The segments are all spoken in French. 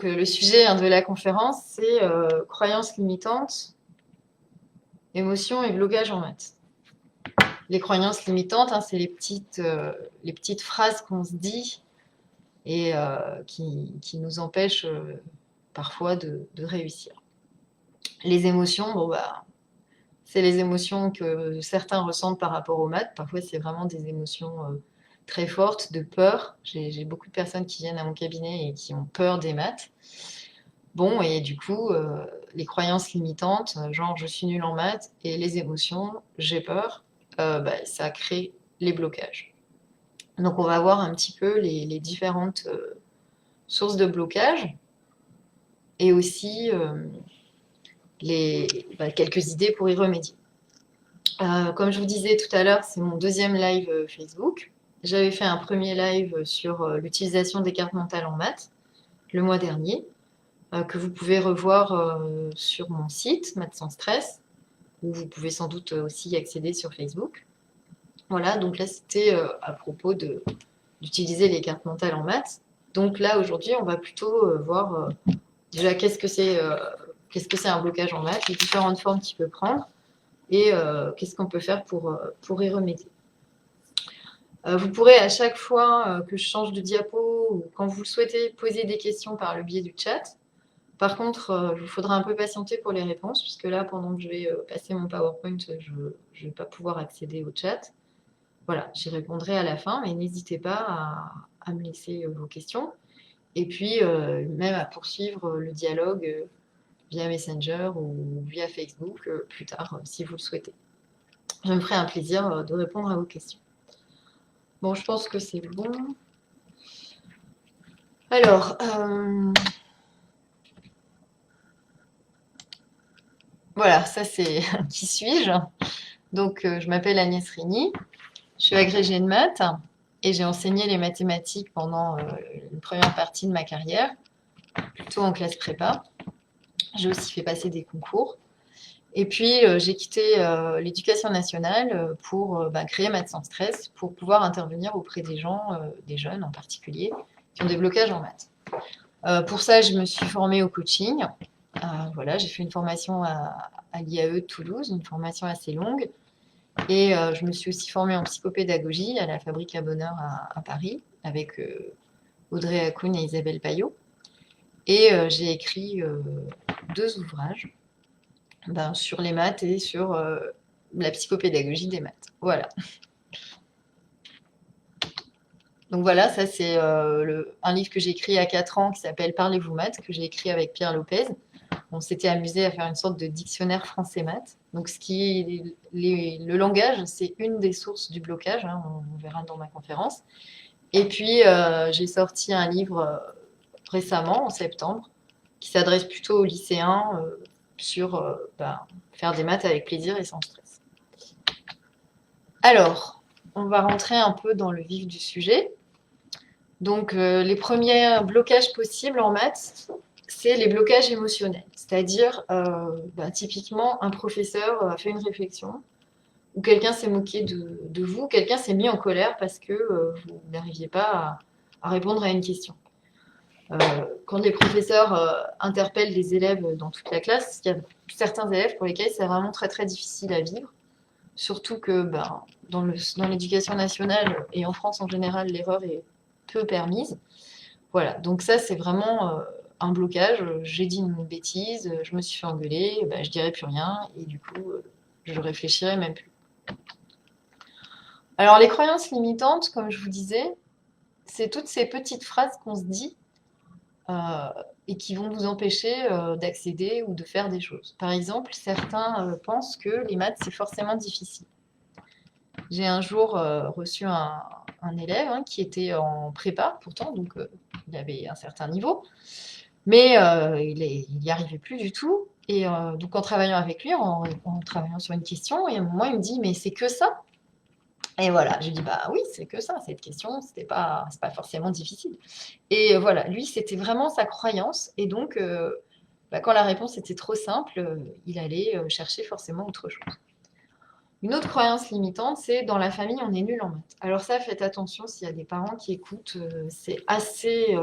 Donc, le sujet de la conférence, c'est croyances limitantes, émotions et blocage en maths. Les croyances limitantes, c'est les petites phrases qu'on se dit et qui nous empêchent parfois de réussir. Les émotions, bon, bah, c'est les émotions que certains ressentent par rapport aux maths. Parfois, c'est vraiment des émotions très fortes, de peur. J'ai beaucoup de personnes qui viennent à mon cabinet et qui ont peur des maths. Bon, et du coup, les croyances limitantes, genre je suis nulle en maths, et les émotions, j'ai peur, bah, ça crée les blocages. Donc, on va voir un petit peu les différentes sources de blocage et aussi quelques idées pour y remédier. Comme je vous disais tout à l'heure, c'est mon deuxième live Facebook. J'avais fait un premier live sur l'utilisation des cartes mentales en maths le mois dernier, que vous pouvez revoir sur mon site, Maths sans stress, où vous pouvez sans doute aussi y accéder sur Facebook. Voilà, donc là c'était à propos d'utiliser les cartes mentales en maths. Donc là aujourd'hui on va plutôt voir déjà qu'est-ce que c'est un blocage en maths, les différentes formes qu'il peut prendre et qu'est-ce qu'on peut faire pour y remédier. Vous pourrez à chaque fois que je change de diapo ou quand vous souhaitez poser des questions par le biais du chat. Par contre, il vous faudra un peu patienter pour les réponses, puisque là, pendant que je vais passer mon PowerPoint, je ne vais pas pouvoir accéder au chat. Voilà, j'y répondrai à la fin, mais n'hésitez pas à me laisser vos questions. Et puis, même à poursuivre le dialogue via Messenger ou via Facebook plus tard, si vous le souhaitez. Je me ferai un plaisir de répondre à vos questions. Bon, je pense que c'est bon. Alors, voilà, ça c'est qui suis-je? Donc, je m'appelle Agnès Rini, je suis agrégée de maths et j'ai enseigné les mathématiques pendant une première partie de ma carrière, plutôt en classe prépa. J'ai aussi fait passer des concours. Et puis, j'ai quitté l'éducation nationale pour créer Maths sans stress, pour pouvoir intervenir auprès des gens, des jeunes en particulier, qui ont des blocages en maths. Pour ça, je me suis formée au coaching. Voilà, j'ai fait une formation à l'IAE de Toulouse, une formation assez longue. Et je me suis aussi formée en psychopédagogie à la Fabrique à Bonheur à Paris, avec Audrey Hakoun et Isabelle Payot. Et j'ai écrit 2 ouvrages sur les maths et sur la psychopédagogie des maths. Voilà. Donc voilà, ça c'est un livre que j'ai écrit à 4 ans qui s'appelle Parlez-vous maths, que j'ai écrit avec Pierre Lopez. On s'était amusé à faire une sorte de dictionnaire français-maths. Donc le langage, c'est une des sources du blocage, on verra dans ma conférence. Et puis j'ai sorti un livre récemment, en septembre, qui s'adresse plutôt aux lycéens sur faire des maths avec plaisir et sans stress. Alors, on va rentrer un peu dans le vif du sujet. Donc, les premiers blocages possibles en maths, c'est les blocages émotionnels. C'est-à-dire, typiquement, un professeur a fait une réflexion, ou quelqu'un s'est moqué de vous, quelqu'un s'est mis en colère parce que vous n'arriviez pas à répondre à une question. Quand les professeurs interpellent les élèves dans toute la classe, il y a certains élèves pour lesquels c'est vraiment très très difficile à vivre. Surtout que dans l'éducation nationale et en France en général, l'erreur est peu permise. Voilà, donc ça c'est vraiment un blocage. J'ai dit une bêtise, je me suis fait engueuler, je dirai plus rien et du coup je réfléchirai même plus. Alors les croyances limitantes, comme je vous disais, c'est toutes ces petites phrases qu'on se dit et qui vont vous empêcher d'accéder ou de faire des choses. Par exemple, certains pensent que les maths c'est forcément difficile. J'ai un jour reçu un élève qui était en prépa pourtant, donc il avait un certain niveau, mais il n'y arrivait plus du tout. Et donc en travaillant avec lui, en travaillant sur une question, et à un moment il me dit mais c'est que ça? Et voilà, je lui dis bah oui c'est que ça, cette question, c'est pas forcément difficile. Et voilà, lui c'était vraiment sa croyance, et donc quand la réponse était trop simple, il allait chercher forcément autre chose. Une autre croyance limitante, c'est dans la famille, on est nul en maths. Alors ça, faites attention s'il y a des parents qui écoutent, c'est assez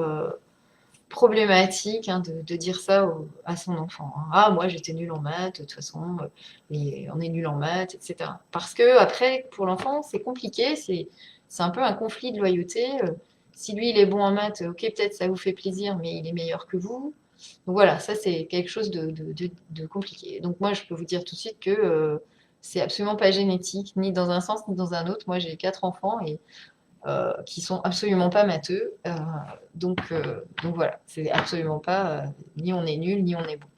problématique, hein, de dire ça à son enfant, hein. Ah, moi j'étais nulle en maths, de toute façon, et on est nul en maths, etc. Parce que après, pour l'enfant, c'est compliqué, c'est un peu un conflit de loyauté. Si lui il est bon en maths, ok, peut-être ça vous fait plaisir, mais il est meilleur que vous. Donc voilà, ça c'est quelque chose de compliqué. Donc moi je peux vous dire tout de suite que c'est absolument pas génétique, ni dans un sens ni dans un autre. Moi j'ai 4 enfants et qui sont absolument pas matheux. Donc voilà, c'est absolument pas ni on est nul, ni on est bon.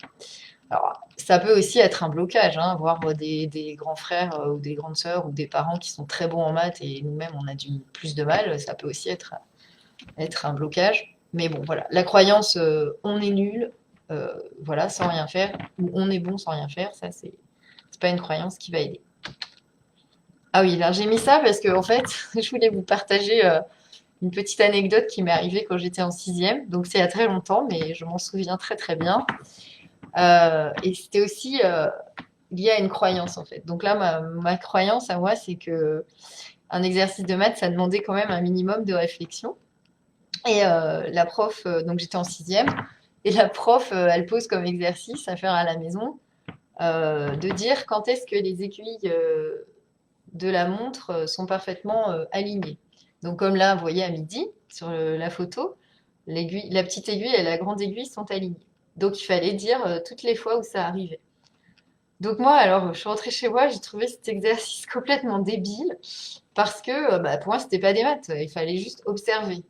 Alors, ça peut aussi être un blocage, hein, voir des grands frères ou des grandes sœurs ou des parents qui sont très bons en maths et nous-mêmes on a du plus de mal, ça peut aussi être un blocage. Mais bon, voilà, la croyance on est nul, voilà, sans rien faire, ou on est bon sans rien faire, ça c'est pas une croyance qui va aider. Ah oui, alors j'ai mis ça parce que en fait, je voulais vous partager une petite anecdote qui m'est arrivée quand j'étais en sixième. Donc c'est il y a très longtemps, mais je m'en souviens très très bien. Et c'était aussi lié à une croyance en fait. Donc là, ma croyance à moi, c'est que un exercice de maths, ça demandait quand même un minimum de réflexion. Et la prof, donc j'étais en sixième, et la prof, elle pose comme exercice à faire à la maison de dire quand est-ce que les aiguilles de la montre sont parfaitement alignées. Donc comme là, vous voyez à midi, sur la photo, la petite aiguille et la grande aiguille sont alignées. Donc il fallait dire toutes les fois où ça arrivait. Donc moi, alors, je suis rentrée chez moi, j'ai trouvé cet exercice complètement débile parce que bah, pour moi, c'était pas des maths, il fallait juste observer.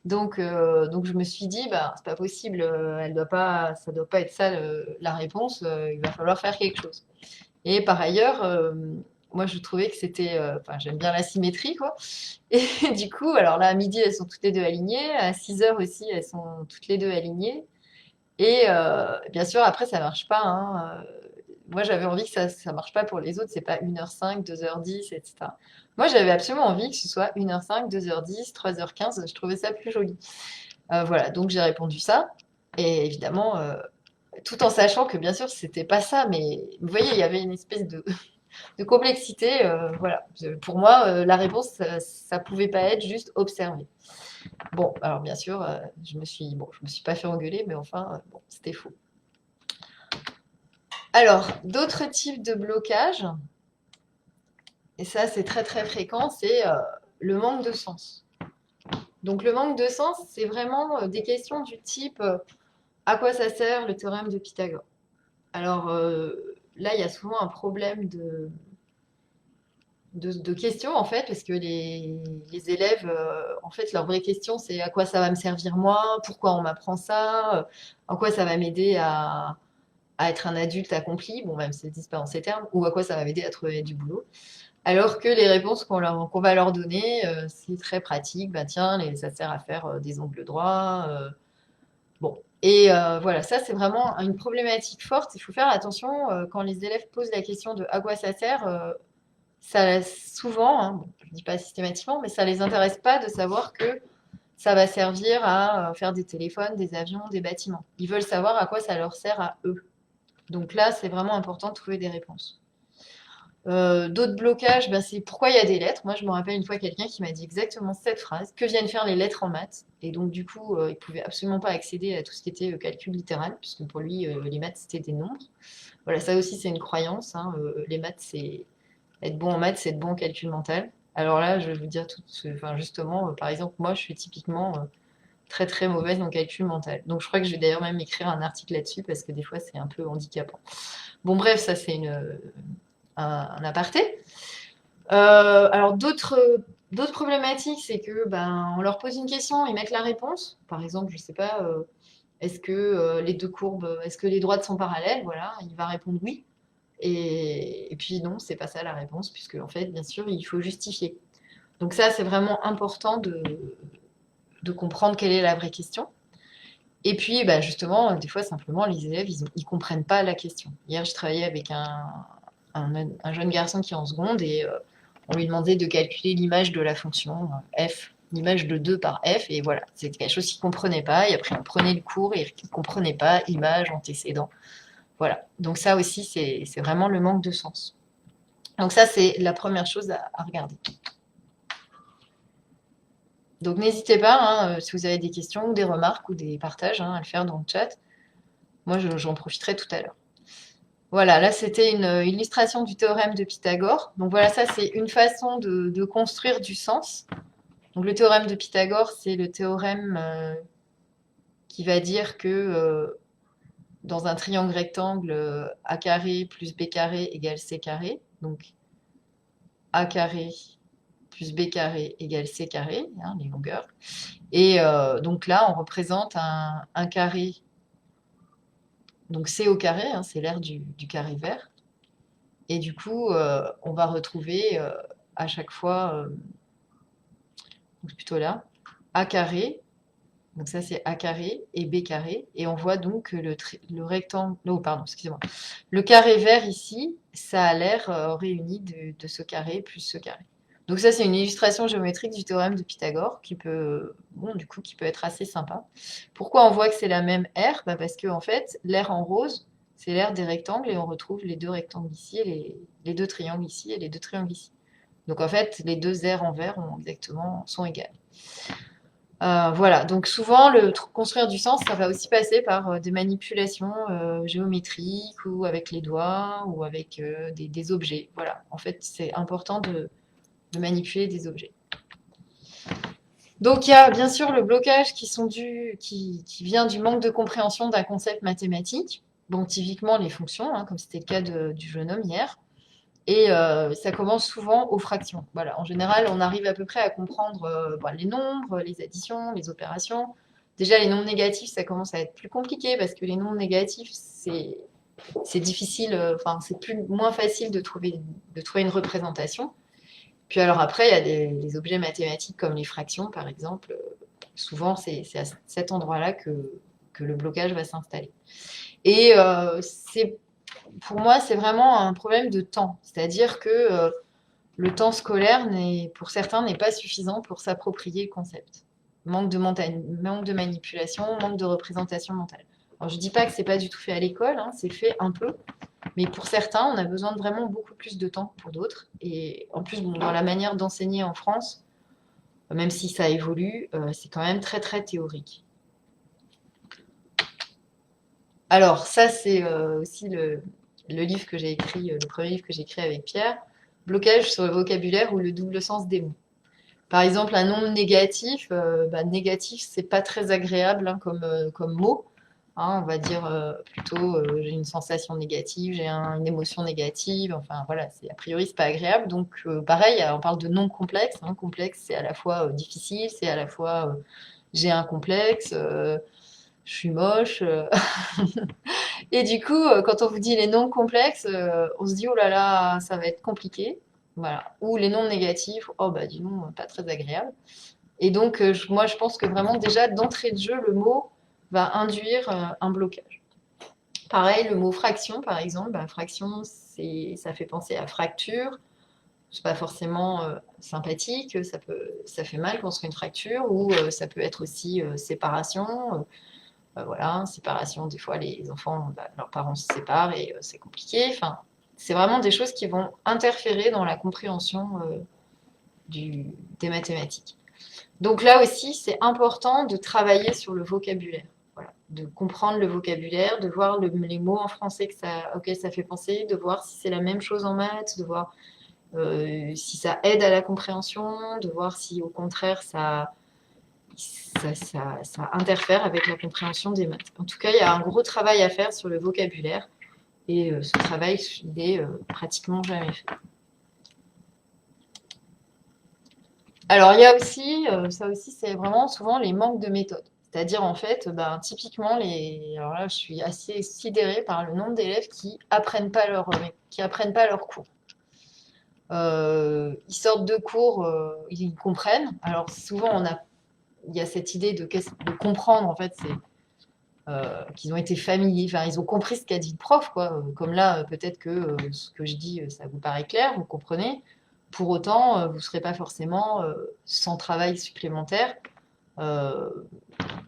Donc je me suis dit, bah, c'est pas possible, ça doit pas être ça la réponse, il va falloir faire quelque chose. Et par ailleurs, moi, je trouvais que c'était, enfin, j'aime bien la symétrie, quoi. Et du coup, alors là, à midi, elles sont toutes les deux alignées, à 6 heures aussi, elles sont toutes les deux alignées. Et bien sûr, après, ça marche pas, hein. Moi, j'avais envie que ça marche pas pour les autres. C'est pas 1h05, 2h10, etc. Moi, j'avais absolument envie que ce soit 1h05, 2h10, 3h15. Je trouvais ça plus joli. Voilà, donc j'ai répondu ça. Et évidemment, tout en sachant que bien sûr, c'était pas ça. Mais vous voyez, il y avait une espèce de complexité. Voilà. Pour moi, la réponse, ça pouvait pas être juste observer. Bon, alors bien sûr, je me suis pas fait engueuler, mais enfin, bon, c'était faux. Alors, d'autres types de blocages, et ça c'est très très fréquent, c'est le manque de sens. Donc le manque de sens, c'est vraiment des questions du type à quoi ça sert le théorème de Pythagore? Alors là, il y a souvent un problème de questions en fait, parce que les élèves, en fait, leur vraie question c'est à quoi ça va me servir moi? Pourquoi on m'apprend ça? En quoi ça va m'aider à être un adulte accompli? Bon, même si ils disent pas en ces termes, ou à quoi ça va m'aider à trouver du boulot? Alors que les réponses qu'on va leur donner, c'est très pratique. Bah tiens, ça sert à faire des angles droits. Bon. Et voilà, ça c'est vraiment une problématique forte. Il faut faire attention quand les élèves posent la question de à quoi ça sert. Ça souvent, hein, bon, je ne dis pas systématiquement, mais ça les intéresse pas de savoir que ça va servir à faire des téléphones, des avions, des bâtiments. Ils veulent savoir à quoi ça leur sert à eux. Donc là, c'est vraiment important de trouver des réponses. D'autres blocages, ben, c'est pourquoi il y a des lettres. Moi, je me rappelle une fois quelqu'un qui m'a dit exactement cette phrase: que viennent faire les lettres en maths? Et donc, du coup, il pouvait absolument pas accéder à tout ce qui était calcul littéral, puisque pour lui, les maths, c'était des nombres. Voilà, ça aussi, c'est une croyance, hein. Les maths, c'est être bon en maths, c'est être bon en calcul mental. Alors là, je vais vous dire tout, enfin, justement, par exemple, moi, je suis typiquement très très mauvaise en calcul mental. Donc, je crois que je vais d'ailleurs même écrire un article là-dessus parce que des fois, c'est un peu handicapant. Bon, bref, ça, c'est un aparté. Alors d'autres problématiques, c'est que ben on leur pose une question, ils mettent la réponse. Par exemple, je sais pas, est-ce que les deux courbes, est-ce que les droites sont parallèles? Voilà, il va répondre oui. Et puis non, c'est pas ça la réponse, puisque en fait, bien sûr, il faut justifier. Donc ça, c'est vraiment important de comprendre quelle est la vraie question. Et puis, bah, justement, des fois, simplement, les élèves, ils comprennent pas la question. Hier, je travaillais avec un jeune garçon qui est en seconde et on lui demandait de calculer l'image de la fonction f, l'image de 2 par f, et voilà, c'était quelque chose qu'il ne comprenait pas, et après on prenait le cours et il ne comprenait pas, image, antécédent, voilà. Donc ça aussi, c'est vraiment le manque de sens. Donc ça, c'est la première chose à regarder. Donc n'hésitez pas, hein, si vous avez des questions ou des remarques ou des partages, hein, à le faire dans le chat. Moi, j'en profiterai tout à l'heure. Voilà, là c'était une illustration du théorème de Pythagore. Donc voilà, ça c'est une façon de construire du sens. Donc le théorème de Pythagore, c'est le théorème qui va dire que dans un triangle rectangle, a carré plus b carré égale c carré. Donc a carré plus b carré égale c carré, hein, les longueurs. Et donc là, on représente un carré. Donc c au carré, hein, c'est l'aire du carré vert. Et du coup, on va retrouver à chaque fois, donc plutôt là, a carré. Donc ça, c'est a carré et b carré. Et on voit donc que le rectangle... Non, pardon, excusez-moi. Le carré vert ici, ça a l'air réuni de ce carré plus ce carré. Donc ça, c'est une illustration géométrique du théorème de Pythagore qui peut, bon, du coup, qui peut être assez sympa. Pourquoi on voit que c'est la même aire? Bah parce que en fait, l'aire en rose, c'est l'aire des rectangles et on retrouve les deux rectangles ici, et les deux triangles ici et les deux triangles ici. Donc en fait, les deux aires en vert sont égales. Voilà, donc souvent, construire du sens, ça va aussi passer par des manipulations géométriques ou avec les doigts ou avec des objets. Voilà, en fait, c'est important de manipuler des objets. Donc il y a bien sûr le blocage qui vient du manque de compréhension d'un concept mathématique. Bon, typiquement les fonctions, hein, comme c'était le cas du jeune homme hier. Et ça commence souvent aux fractions. Voilà, en général, on arrive à peu près à comprendre les nombres, les additions, les opérations. Déjà, les nombres négatifs, ça commence à être plus compliqué parce que les nombres négatifs, c'est difficile, enfin, c'est moins facile de trouver une représentation. Puis alors après, il y a des objets mathématiques comme les fractions, par exemple. Souvent, c'est à cet endroit-là que le blocage va s'installer. Et pour moi, c'est vraiment un problème de temps. C'est-à-dire que le temps scolaire, pour certains, n'est pas suffisant pour s'approprier le concept. Manque de manipulation, manque de représentation mentale. Alors, je ne dis pas que c'est pas du tout fait à l'école, hein, c'est fait un peu, mais pour certains, on a besoin de vraiment beaucoup plus de temps que pour d'autres. Et en plus, bon, dans la manière d'enseigner en France, même si ça évolue, c'est quand même très très théorique. Alors, ça, c'est aussi le livre que j'ai écrit, le premier livre que j'ai écrit avec Pierre, Blocage sur le vocabulaire ou le double sens des mots. Par exemple, un nombre négatif, négatif, c'est pas très agréable hein, comme mot. Hein, on va dire plutôt j'ai une sensation négative, j'ai une émotion négative, enfin voilà, a priori c'est pas agréable. Donc pareil, on parle de nombres complexes. Hein, complexe, c'est à la fois difficile, c'est à la fois j'ai un complexe, je suis moche. Et du coup, quand on vous dit les nombres complexes, on se dit oh là là, ça va être compliqué. Voilà. Ou les nombres négatifs, oh bah dis donc, pas très agréable. Et donc, moi, je pense que vraiment, déjà, d'entrée de jeu, le mot va induire un blocage. Pareil, le mot fraction, par exemple, fraction, ça fait penser à fracture. C'est pas forcément sympathique, ça fait mal quand on se fait une fracture, ou ça peut être aussi séparation. Voilà, séparation, des fois, les enfants, leurs parents se séparent et c'est compliqué. Enfin, c'est vraiment des choses qui vont interférer dans la compréhension des mathématiques. Donc là aussi, c'est important de travailler sur le vocabulaire. Voilà. De comprendre le vocabulaire, de voir les mots en français auxquels ça fait penser, de voir si c'est la même chose en maths, de voir si ça aide à la compréhension, de voir si au contraire ça interfère avec la compréhension des maths. En tout cas, il y a un gros travail à faire sur le vocabulaire et ce travail, il est pratiquement jamais fait. Alors, il y a aussi, ça aussi, c'est vraiment souvent les manques de méthode. C'est-à-dire, en fait, typiquement, alors là, je suis assez sidérée par le nombre d'élèves qui apprennent pas leur cours. Ils sortent de cours, ils comprennent. Alors, souvent, il y a cette idée de comprendre, en fait, c'est qu'ils ont été familiers, enfin, ils ont compris ce qu'a dit le prof, quoi. Comme là, peut-être que ce que je dis, ça vous paraît clair, vous comprenez. Pour autant, vous ne serez pas forcément sans travail supplémentaire euh,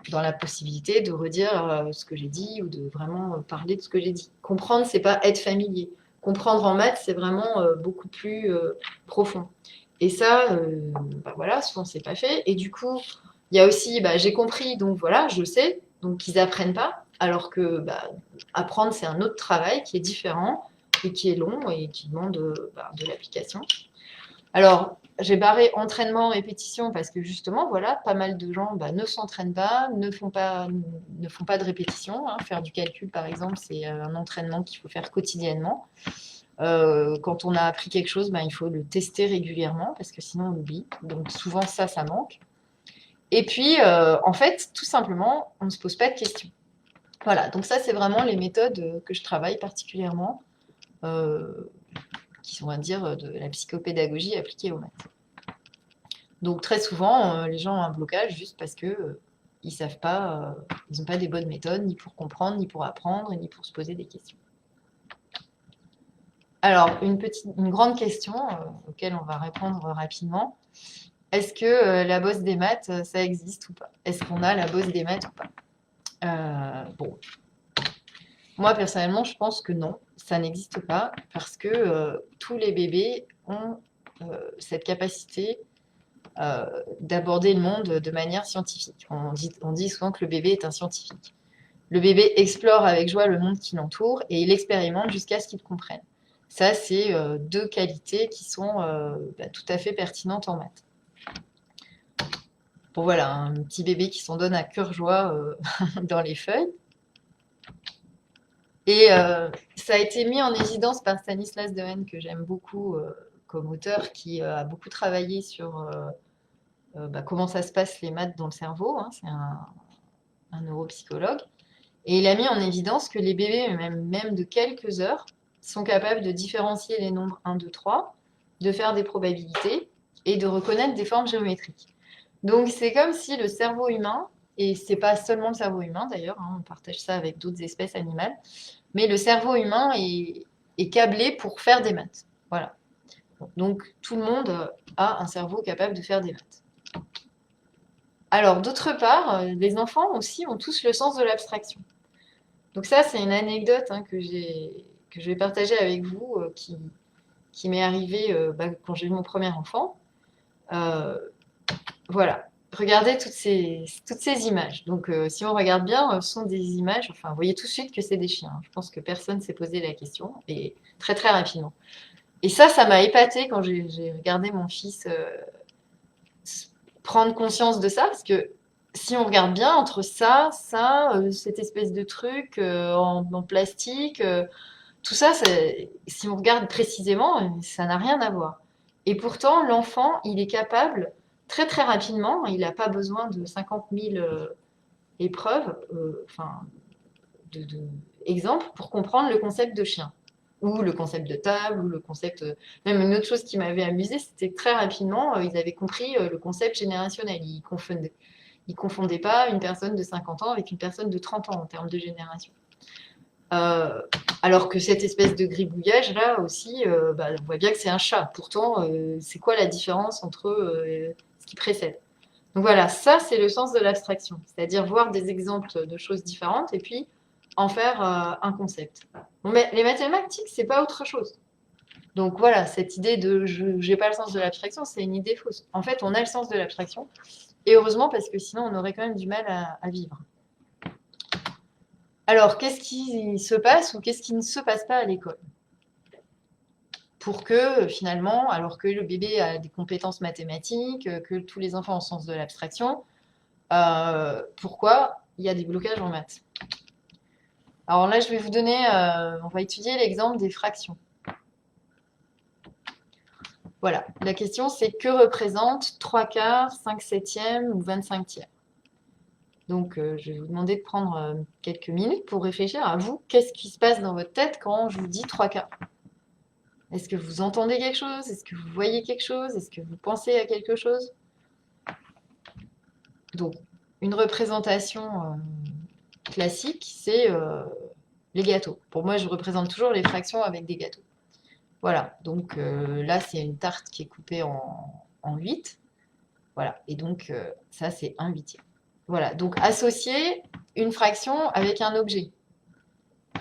dans la possibilité de redire ce que j'ai dit ou de vraiment parler de ce que j'ai dit. Comprendre, c'est pas être familier. Comprendre en maths, c'est vraiment beaucoup plus profond. Et ça, bah voilà, souvent c'est pas fait. Et du coup, il y a aussi, bah, j'ai compris, donc voilà, je sais, donc ils apprennent pas, alors que bah, apprendre c'est un autre travail qui est différent et qui est long et qui demande bah, de l'application. Alors, j'ai barré entraînement, répétition parce que justement, voilà, pas mal de gens bah, ne s'entraînent pas, ne font pas de répétition, hein. Faire du calcul, par exemple, c'est un entraînement qu'il faut faire quotidiennement. Quand on a appris quelque chose, ben, il faut le tester régulièrement parce que sinon on oublie. Donc souvent ça manque. Et puis, en fait, tout simplement, on ne se pose pas de questions. Voilà, donc ça c'est vraiment les méthodes que je travaille particulièrement, euh, qui sont, on va dire, de la psychopédagogie appliquée aux maths. Donc très souvent, les gens ont un blocage juste parce que ils savent pas, ils n'ont pas des bonnes méthodes, ni pour comprendre, ni pour apprendre, ni pour se poser des questions. Alors, une grande question auquel on va répondre rapidement. Est-ce que la bosse des maths, ça existe ou pas? Est-ce qu'on a la bosse des maths ou pas? Bon, moi personnellement, je pense que non, ça n'existe pas parce que tous les bébés ont cette capacité d'aborder le monde de manière scientifique. On dit souvent que le bébé est un scientifique. Le bébé explore avec joie le monde qui l'entoure et il expérimente jusqu'à ce qu'il comprenne. Ça, c'est deux qualités qui sont bah, tout à fait pertinentes en maths. Bon, voilà, un petit bébé qui s'en donne à cœur joie dans les feuilles. Et ça a été mis en évidence par Stanislas Dehaene, que j'aime beaucoup comme auteur, qui a beaucoup travaillé sur bah, comment ça se passe les maths dans le cerveau. Hein, c'est un neuropsychologue. Et il a mis en évidence que les bébés, même de quelques heures, sont capables de différencier les nombres 1, 2, 3, de faire des probabilités et de reconnaître des formes géométriques. Donc c'est comme si le cerveau humain, et c'est pas seulement le cerveau humain d'ailleurs, hein, on partage ça avec d'autres espèces animales, mais le cerveau humain est câblé pour faire des maths. Voilà. Donc tout le monde a un cerveau capable de faire des maths. Alors d'autre part, les enfants aussi ont tous le sens de l'abstraction. Donc ça, c'est une anecdote hein, que je vais partager avec vous, qui m'est arrivée bah, quand j'ai eu mon premier enfant. Euh, voilà. Regardez toutes ces images. Donc, si on regarde bien, ce sont des images. Enfin, vous voyez tout de suite que c'est des chiens. Je pense que personne s'est posé la question et très très rapidement. Et ça m'a épatée quand j'ai regardé mon fils prendre conscience de ça, parce que si on regarde bien entre cette espèce de truc en plastique, tout ça, si on regarde précisément, ça n'a rien à voir. Et pourtant, l'enfant, il est capable très très rapidement, il n'a pas besoin de 50 000 épreuves, enfin, de exemples pour comprendre le concept de chien, ou le concept de table, ou le concept. Même une autre chose qui m'avait amusé, c'était que très rapidement, ils avaient compris le concept générationnel. Ils confondaient pas une personne de 50 ans avec une personne de 30 ans en termes de génération. Euh, alors que cette espèce de gribouillage là aussi, bah, on voit bien que c'est un chat. Pourtant, c'est quoi la différence entre ce qui précède? Donc voilà, ça c'est le sens de l'abstraction, c'est-à-dire voir des exemples de choses différentes et puis en faire un concept. Bon, mais les mathématiques, c'est pas autre chose. Donc voilà, cette idée de je n'ai pas le sens de l'abstraction, c'est une idée fausse. En fait, on a le sens de l'abstraction, et heureusement parce que sinon on aurait quand même du mal à vivre. Alors, qu'est-ce qui se passe ou qu'est-ce qui ne se passe pas à l'école? Pour que finalement, alors que le bébé a des compétences mathématiques, que tous les enfants ont le sens de l'abstraction, pourquoi il y a des blocages en maths? Alors là, je vais vous donner, on va étudier l'exemple des fractions. Voilà, la question c'est que représente 3 quarts, 5 septièmes ou 25 tiers? Donc, je vais vous demander de prendre quelques minutes pour réfléchir à vous. Qu'est-ce qui se passe dans votre tête quand je vous dis 3 quarts? Est-ce que vous entendez quelque chose? Est-ce que vous voyez quelque chose? Est-ce que vous pensez à quelque chose? Donc, une représentation classique, c'est les gâteaux. Pour moi, je représente toujours les fractions avec des gâteaux. Voilà, donc là, c'est une tarte qui est coupée en 8. Voilà, et donc ça, c'est un huitième. Voilà, donc associer une fraction avec un objet.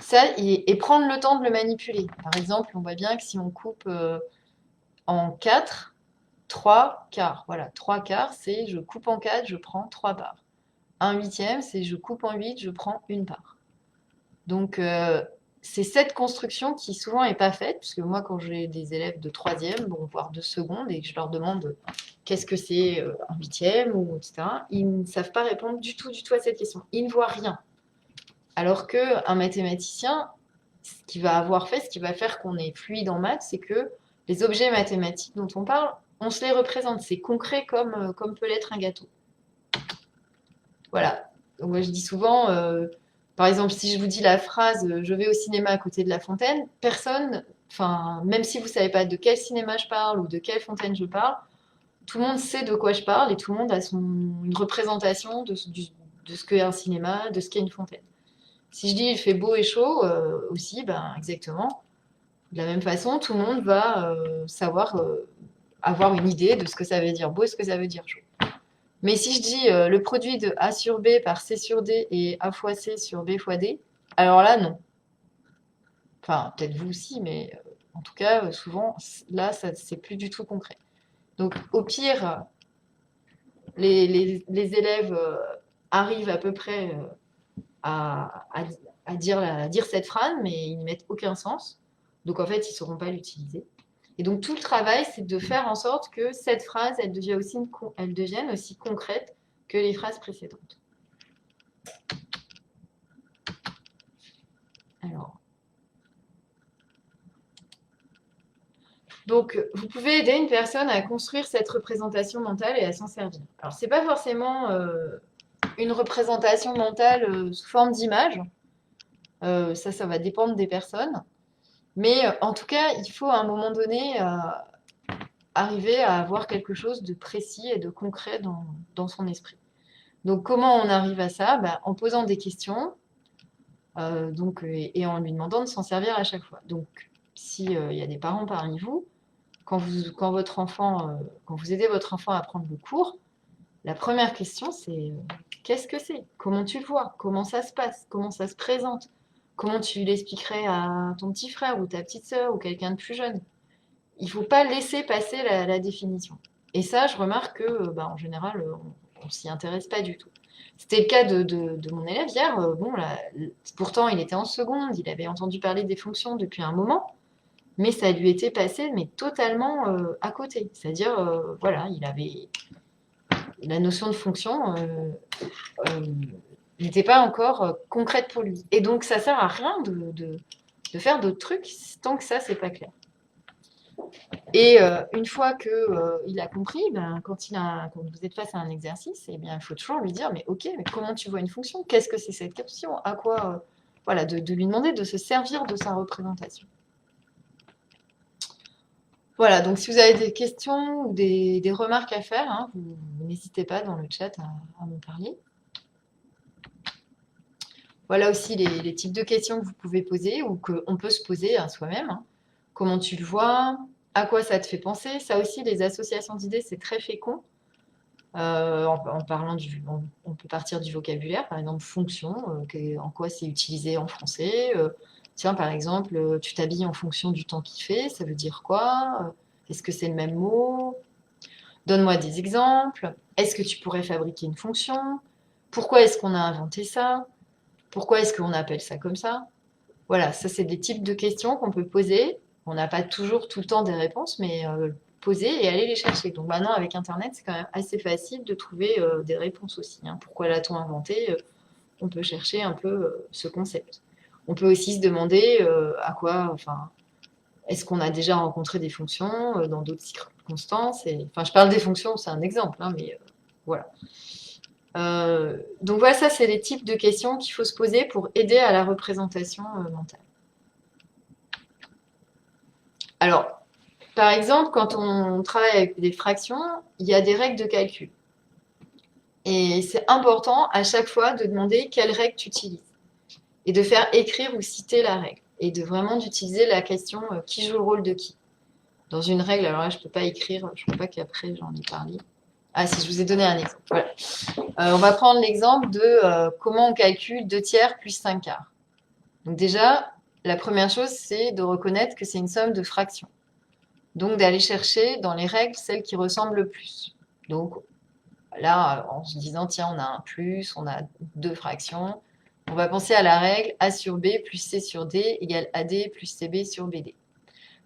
Ça, et prendre le temps de le manipuler. Par exemple, on voit bien que si on coupe en 4, 3 quarts. Voilà, 3 quarts, c'est je coupe en 4, je prends 3 parts. Un huitième, c'est je coupe en 8, je prends une part. Donc, c'est cette construction qui souvent n'est pas faite, puisque moi, quand j'ai des élèves de troisième, bon, voire de seconde, et que je leur demande qu'est-ce que c'est un huitième, ou etc., ils ne savent pas répondre du tout à cette question. Ils ne voient rien. Alors qu'un mathématicien, ce qu'il va avoir fait, ce qui va faire qu'on est fluide en maths, c'est que les objets mathématiques dont on parle, on se les représente. C'est concret comme peut l'être un gâteau. Voilà. Donc, moi, je dis souvent, par exemple, si je vous dis la phrase je vais au cinéma à côté de la fontaine, personne, enfin, même si vous ne savez pas de quel cinéma je parle ou de quelle fontaine je parle, tout le monde sait de quoi je parle et tout le monde a une représentation de ce qu'est un cinéma, de ce qu'est une fontaine. Si je dis il fait beau et chaud, aussi, ben, exactement. De la même façon, tout le monde va savoir avoir une idée de ce que ça veut dire beau et ce que ça veut dire chaud. Mais si je dis le produit de A sur B par C sur D et A fois C sur B fois D, alors là, non. Enfin, peut-être vous aussi, mais en tout cas, souvent, là, c'est plus du tout concret. Donc, au pire, les élèves arrivent à peu près à dire cette phrase, mais ils n'y mettent aucun sens. Donc, en fait, ils ne sauront pas l'utiliser. Et donc, tout le travail, c'est de faire en sorte que cette phrase, elle devienne aussi concrète que les phrases précédentes. Alors. Donc, vous pouvez aider une personne à construire cette représentation mentale et à s'en servir. Alors, ce n'est pas forcément une représentation mentale sous forme d'image. Ça va dépendre des personnes. Mais en tout cas, il faut à un moment donné arriver à avoir quelque chose de précis et de concret dans son esprit. Donc, comment on arrive à ça? En posant des questions et en lui demandant de s'en servir à chaque fois. Donc, s'il y a des parents parmi vous, quand vous aidez votre enfant à prendre le cours, la première question, c'est qu'est-ce que c'est? Comment tu le vois? Comment ça se passe? Comment ça se présente? Comment tu l'expliquerais à ton petit frère ou ta petite sœur ou quelqu'un de plus jeune? Il ne faut pas laisser passer la définition. Et ça, je remarque que, en général, on ne s'y intéresse pas du tout. C'était le cas de mon élève hier. Bon, là, pourtant, il était en seconde, il avait entendu parler des fonctions depuis un moment, mais ça lui était passé mais totalement à côté. C'est-à-dire, voilà, il avait la notion de fonction n'était pas encore concrète pour lui. Et donc, ça sert à rien de faire d'autres trucs tant que ça, c'est pas clair. Et une fois qu'il a compris, quand vous êtes face à un exercice, eh bien, il faut toujours lui dire, mais ok, mais comment tu vois une fonction? Qu'est-ce que c'est cette question? À quoi voilà, de lui demander de se servir de sa représentation. Voilà, donc si vous avez des questions ou des remarques à faire, hein, vous n'hésitez pas dans le chat à m'en parler. Voilà aussi les types de questions que vous pouvez poser ou qu'on peut se poser à soi-même. Hein. Comment tu le vois? À quoi ça te fait penser? Ça aussi, les associations d'idées, c'est très fécond. En parlant on peut partir du vocabulaire, par exemple fonction, en quoi c'est utilisé en français. Tiens, par exemple, tu t'habilles en fonction du temps qu'il fait, ça veut dire quoi? Est-ce que c'est le même mot? Donne-moi des exemples. Est-ce que tu pourrais fabriquer une fonction? Pourquoi est-ce qu'on a inventé ça? Pourquoi est-ce qu'on appelle ça comme ça? Voilà, ça c'est des types de questions qu'on peut poser. On n'a pas toujours tout le temps des réponses, mais poser et aller les chercher. Donc maintenant, avec Internet, c'est quand même assez facile de trouver des réponses aussi. Hein. Pourquoi l'a-t-on inventé? On peut chercher un peu ce concept. On peut aussi se demander est-ce qu'on a déjà rencontré des fonctions dans d'autres circonstances? Je parle des fonctions, c'est un exemple, hein, mais voilà. Donc voilà, ça c'est les types de questions qu'il faut se poser pour aider à la représentation mentale. Alors, par exemple, quand on travaille avec des fractions, il y a des règles de calcul. Et c'est important à chaque fois de demander quelle règle tu utilises. Et de faire écrire ou citer la règle. Et de vraiment d'utiliser la question qui joue le rôle de qui. Dans une règle, alors là je ne peux pas écrire, je ne crois pas qu'après j'en ai parlé. Ah si, je vous ai donné un exemple. Voilà. On va prendre l'exemple de comment on calcule 2 tiers plus 5 quarts. Donc déjà, la première chose, c'est de reconnaître que c'est une somme de fractions. Donc, d'aller chercher dans les règles celles qui ressemblent le plus. Donc, là, en se disant, tiens, on a un plus, on a deux fractions, on va penser à la règle A sur B plus C sur D égale AD plus CB sur BD.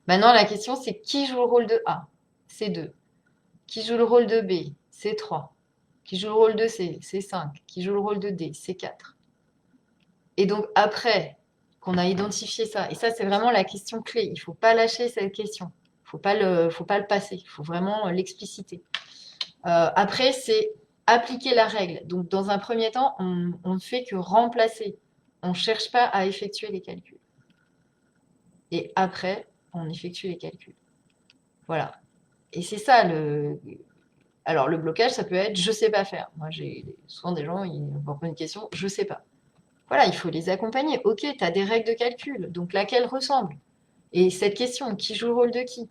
Maintenant, la question, c'est qui joue le rôle de A? C'est 2. Qui joue le rôle de B? C'est 3. Qui joue le rôle de C? C'est 5. Qui joue le rôle de D? C'est 4. Et donc, après qu'on a identifié ça, et ça, c'est vraiment la question clé, il ne faut pas lâcher cette question. Il ne faut pas le passer, il faut vraiment l'expliciter. Après, c'est appliquer la règle. Donc, dans un premier temps, on ne fait que remplacer. On ne cherche pas à effectuer les calculs. Et après, on effectue les calculs. Voilà. Et c'est ça le. Alors, le blocage, ça peut être je sais pas faire. Moi, j'ai souvent des gens, ils me posent une question, je sais pas. Voilà, il faut les accompagner. Ok, tu as des règles de calcul, donc laquelle ressemble? Et cette question, qui joue le rôle de qui?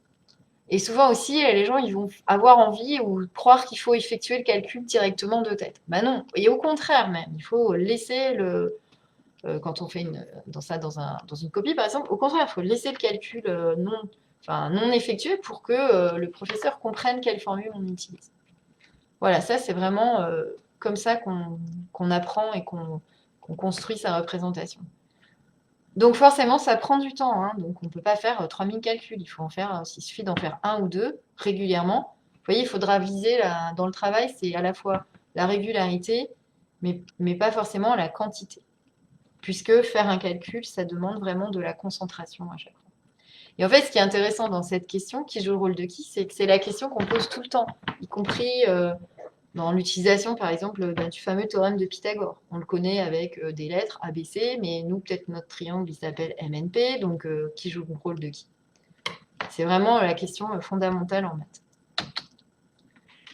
Et souvent aussi, les gens, ils vont avoir envie ou croire qu'il faut effectuer le calcul directement de tête. Ben non, et au contraire même, il faut laisser quand on fait dans une copie par exemple, au contraire, il faut laisser le calcul non effectué pour que le professeur comprenne quelle formule on utilise. Voilà, ça c'est vraiment comme ça qu'on apprend et qu'on construit sa représentation. Donc forcément, ça prend du temps, hein. Donc on ne peut pas faire 3000 calculs. Il faut en faire, il suffit d'en faire un ou deux régulièrement. Vous voyez, il faudra viser dans le travail, c'est à la fois la régularité, mais pas forcément la quantité. Puisque faire un calcul, ça demande vraiment de la concentration à chaque fois. Et en fait, ce qui est intéressant dans cette question, qui joue le rôle de qui, c'est que c'est la question qu'on pose tout le temps, y compris dans l'utilisation, par exemple, du fameux théorème de Pythagore. On le connaît avec des lettres A, B, C, mais nous, peut-être notre triangle, il s'appelle MNP, donc qui joue le rôle de qui? C'est vraiment la question fondamentale en maths.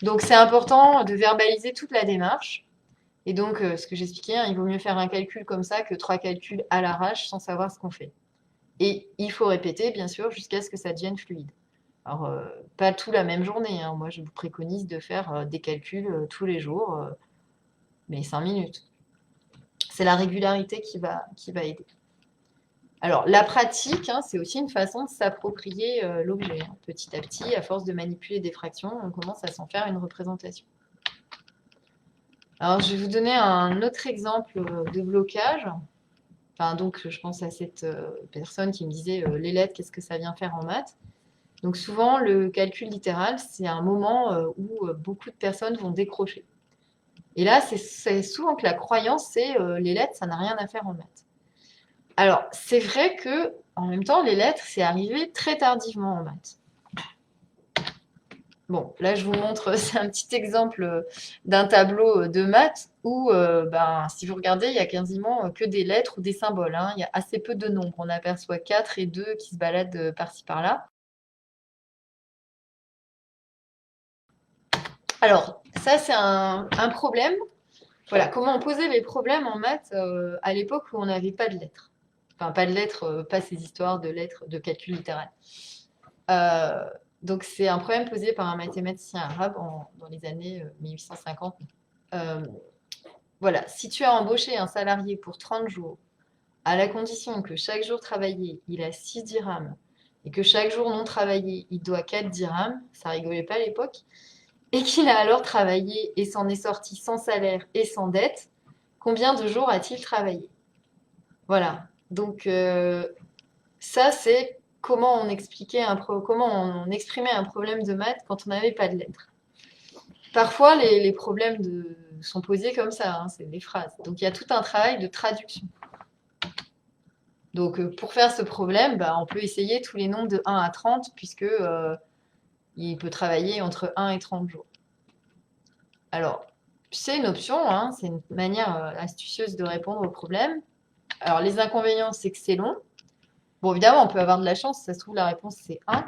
Donc, c'est important de verbaliser toute la démarche. Et donc, ce que j'expliquais, hein, il vaut mieux faire un calcul comme ça que 3 calculs à l'arrache sans savoir ce qu'on fait. Et il faut répéter, bien sûr, jusqu'à ce que ça devienne fluide. Alors, pas tout la même journée, hein. Moi, je vous préconise de faire des calculs tous les jours, mais 5 minutes. C'est la régularité qui va aider. Alors, la pratique, hein, c'est aussi une façon de s'approprier l'objet, hein. Petit à petit, à force de manipuler des fractions, on commence à s'en faire une représentation. Alors, je vais vous donner un autre exemple de blocage. Enfin, donc, je pense à cette personne qui me disait les lettres, qu'est-ce que ça vient faire en maths? Donc, souvent, le calcul littéral, c'est un moment où beaucoup de personnes vont décrocher. Et là, c'est souvent que la croyance, c'est les lettres, ça n'a rien à faire en maths. Alors, c'est vrai que, en même temps, les lettres, c'est arrivé très tardivement en maths. Bon, là, je vous montre, c'est un petit exemple d'un tableau de maths où, si vous regardez, il y a quasiment que des lettres ou des symboles, hein. Il y a assez peu de nombres. On aperçoit 4 et 2 qui se baladent par-ci par-là. Alors, ça, c'est un problème. Voilà, comment on posait les problèmes en maths à l'époque où on n'avait pas de lettres. Enfin, pas de lettres, pas ces histoires de lettres de calcul littéral. Euh, donc, c'est un problème posé par un mathématicien arabe dans les années 1850. Euh, voilà, si tu as embauché un salarié pour 30 jours, à la condition que chaque jour travaillé, il a 6 dirhams, et que chaque jour non travaillé, il doit 4 dirhams, ça rigolait pas à l'époque, et qu'il a alors travaillé et s'en est sorti sans salaire et sans dette, combien de jours a-t-il travaillé? Voilà. Donc, ça, c'est comment comment on exprimait un problème de maths quand on n'avait pas de lettres. Parfois, les problèmes sont posés comme ça, hein, c'est des phrases. Donc, il y a tout un travail de traduction. Donc, pour faire ce problème, on peut essayer tous les nombres de 1 à 30, puisque il peut travailler entre 1 et 30 jours. Alors, c'est une option, hein, c'est une manière astucieuse de répondre au problème. Alors, les inconvénients, c'est que c'est long. Bon, évidemment, on peut avoir de la chance, si ça se trouve, la réponse c'est 1.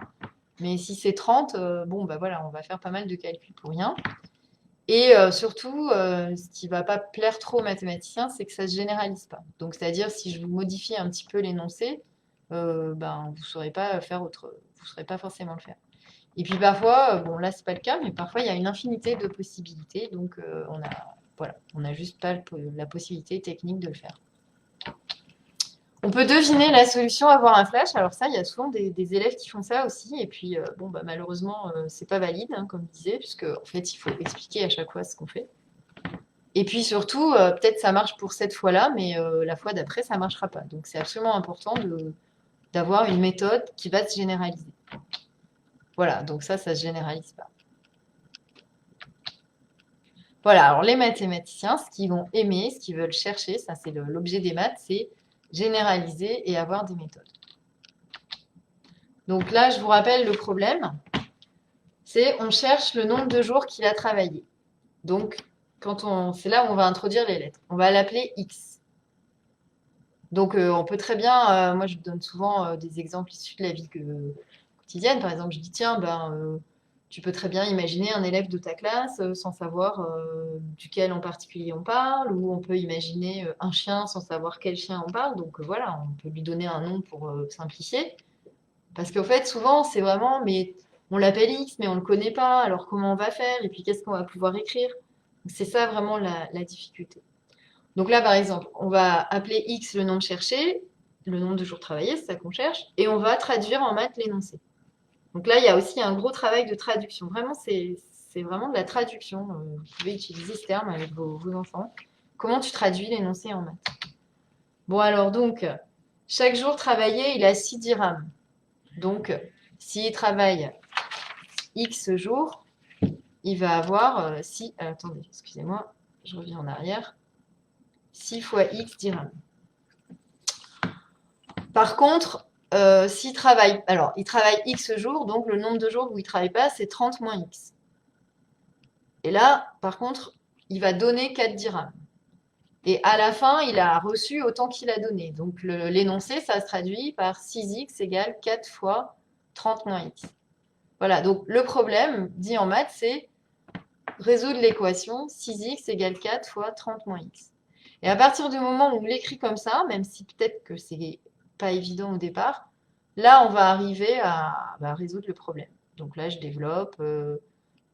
Mais si c'est 30, voilà, on va faire pas mal de calculs pour rien. Et surtout, ce qui va pas plaire trop aux mathématiciens, c'est que ça se généralise pas. Donc, c'est-à-dire, si je vous modifie un petit peu l'énoncé, vous saurez pas vous saurez pas forcément le faire. Et puis parfois, bon là c'est pas le cas, mais parfois il y a une infinité de possibilités, donc on n'a juste pas la possibilité technique de le faire. On peut deviner la solution, avoir un flash. Alors ça, il y a souvent des élèves qui font ça aussi. Et puis, bon, bah, malheureusement, c'est pas valide, hein, comme je disais, puisque en fait, il faut expliquer à chaque fois ce qu'on fait. Et puis surtout, peut-être ça marche pour cette fois-là, mais la fois d'après, ça marchera pas. Donc c'est absolument important d'avoir une méthode qui va se généraliser. Voilà, donc ça se généralise pas. Voilà, alors les mathématiciens, ce qu'ils vont aimer, ce qu'ils veulent chercher, ça c'est l'objet des maths, c'est généraliser et avoir des méthodes. Donc là, je vous rappelle le problème, c'est on cherche le nombre de jours qu'il a travaillé. Donc, c'est là où on va introduire les lettres. On va l'appeler X. Donc, on peut très bien, moi je donne souvent des exemples issus de la vie quotidienne. Par exemple, je dis, tiens, tu peux très bien imaginer un élève de ta classe sans savoir duquel en particulier on parle, ou on peut imaginer un chien sans savoir quel chien on parle. Donc voilà, on peut lui donner un nom pour simplifier. Parce qu'en fait, souvent, c'est vraiment, mais on l'appelle X, mais on ne le connaît pas, alors comment on va faire, et puis qu'est-ce qu'on va pouvoir écrire. C'est ça vraiment la difficulté. Donc là, par exemple, on va appeler X le nombre cherché, le nombre de jours travaillés, c'est ça qu'on cherche, et on va traduire en maths l'énoncé. Donc là, il y a aussi un gros travail de traduction. Vraiment, c'est vraiment de la traduction. Vous pouvez utiliser ce terme avec vos enfants. Comment tu traduis l'énoncé en maths? Bon, alors donc, chaque jour travaillé, il a 6 dirhams. Donc, s'il travaille X jours, il va avoir si. Attendez, excusez-moi, je reviens en arrière. 6 fois X dirhams. Par contre, s'il travaille, alors il travaille X jours, donc le nombre de jours où il ne travaille pas, c'est 30 moins X. Et là, par contre, il va donner 4 dirhams. Et à la fin, il a reçu autant qu'il a donné. Donc l'énoncé, ça se traduit par 6x égale 4 fois 30 moins x. Voilà, donc le problème, dit en maths, c'est résoudre l'équation 6x égale 4 fois 30 moins x. Et à partir du moment où on l'écrit comme ça, même si peut-être que c'est pas évident au départ, là, on va arriver à résoudre le problème. Donc là, je développe,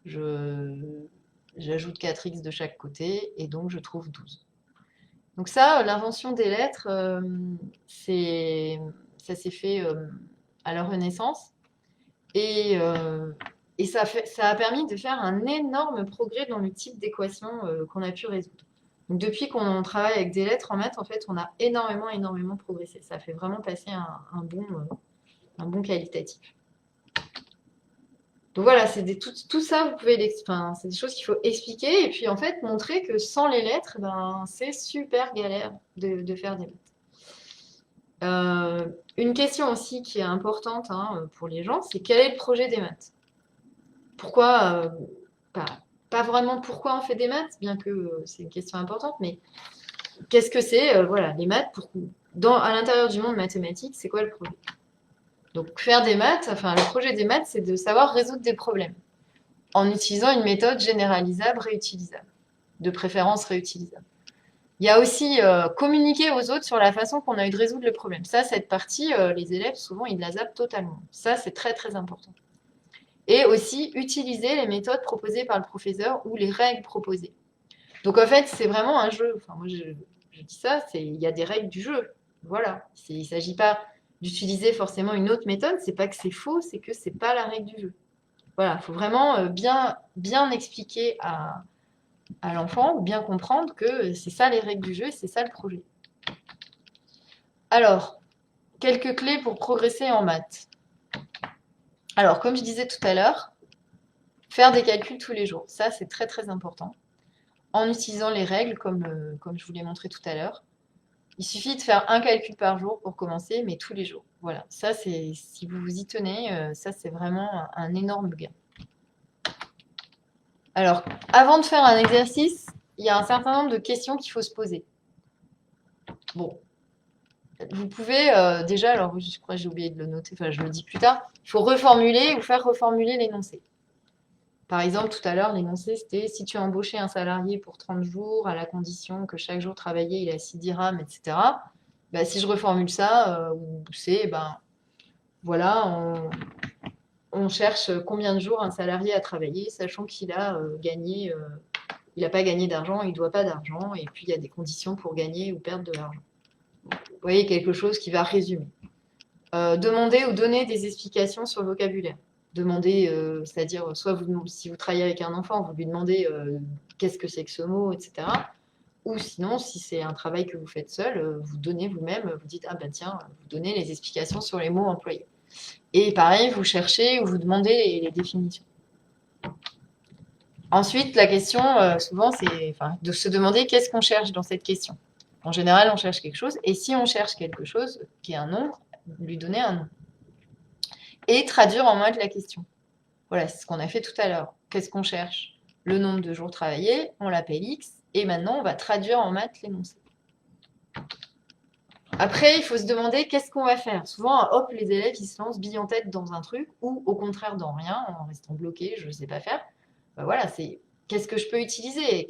j'ajoute 4x de chaque côté, et donc je trouve 12. Donc ça, l'invention des lettres, ça s'est fait à la Renaissance. Et, ça a permis de faire un énorme progrès dans le type d'équation qu'on a pu résoudre. Donc depuis qu'on travaille avec des lettres en maths, en fait, on a énormément progressé. Ça fait vraiment passer un bon qualitatif. Donc voilà, tout ça, vous pouvez c'est des choses qu'il faut expliquer et puis en fait montrer que sans les lettres, c'est super galère de faire des maths. Une question aussi qui est importante pour les gens, c'est quel est le projet des maths? Pourquoi, pas vraiment pourquoi on fait des maths, bien que c'est une question importante, mais qu'est-ce que c'est voilà, les maths à l'intérieur du monde mathématique, c'est quoi le projet? Donc faire des maths, enfin le projet des maths, c'est de savoir résoudre des problèmes en utilisant une méthode généralisable, réutilisable, de préférence réutilisable. Il y a aussi communiquer aux autres sur la façon qu'on a eu de résoudre le problème. Ça, cette partie, les élèves, souvent, ils la zappent totalement. Ça, c'est très important. Et aussi utiliser les méthodes proposées par le professeur ou les règles proposées. Donc en fait, c'est vraiment un jeu. Enfin, moi, je dis ça, il y a des règles du jeu. Voilà. Il ne s'agit pas d'utiliser forcément une autre méthode. C'est pas que c'est faux, c'est que c'est pas la règle du jeu. Voilà, il faut vraiment bien expliquer à l'enfant ou bien comprendre que c'est ça les règles du jeu, c'est ça le projet. Alors, quelques clés pour progresser en maths. Alors, comme je disais tout à l'heure, faire des calculs tous les jours. Ça, c'est très important. En utilisant les règles, comme je vous l'ai montré tout à l'heure. Il suffit de faire un calcul par jour pour commencer, mais tous les jours. Voilà, ça, si vous vous y tenez, ça, c'est vraiment un énorme gain. Alors, avant de faire un exercice, il y a un certain nombre de questions qu'il faut se poser. Bon, vous pouvez déjà, alors je crois que j'ai oublié de le noter, enfin je le dis plus tard, il faut reformuler ou faire reformuler l'énoncé. Par exemple, tout à l'heure, l'énoncé, c'était si tu as embauché un salarié pour 30 jours, à la condition que chaque jour travaillé, il a 6 dirhams, etc. Si je reformule ça, c'est, voilà, on cherche combien de jours un salarié a travaillé, sachant qu'il a gagné, il n'a pas gagné d'argent, il ne doit pas d'argent, et puis il y a des conditions pour gagner ou perdre de l'argent. Vous voyez, quelque chose qui va résumer. Demander ou donner des explications sur le vocabulaire. Demander, c'est-à-dire, soit si vous travaillez avec un enfant, vous lui demandez qu'est-ce que c'est que ce mot, etc. Ou sinon, si c'est un travail que vous faites seul, vous donnez vous-même, vous dites, ah ben tiens, vous donnez les explications sur les mots employés. Et pareil, vous cherchez ou vous demandez les définitions. Ensuite, la question, souvent, c'est de se demander qu'est-ce qu'on cherche dans cette question. En général, on cherche quelque chose, et si on cherche quelque chose qui est un nombre, lui donner un nom. Et traduire en mode la question. Voilà, c'est ce qu'on a fait tout à l'heure. Qu'est-ce qu'on cherche? Le nombre de jours travaillés, on l'appelle X, et maintenant, on va traduire en maths l'énoncé. Après, il faut se demander qu'est-ce qu'on va faire. Souvent, hop, les élèves, ils se lancent bille en tête dans un truc, ou au contraire dans rien, en restant bloqués, je ne sais pas faire. Ben voilà, c'est qu'est-ce que je peux utiliser?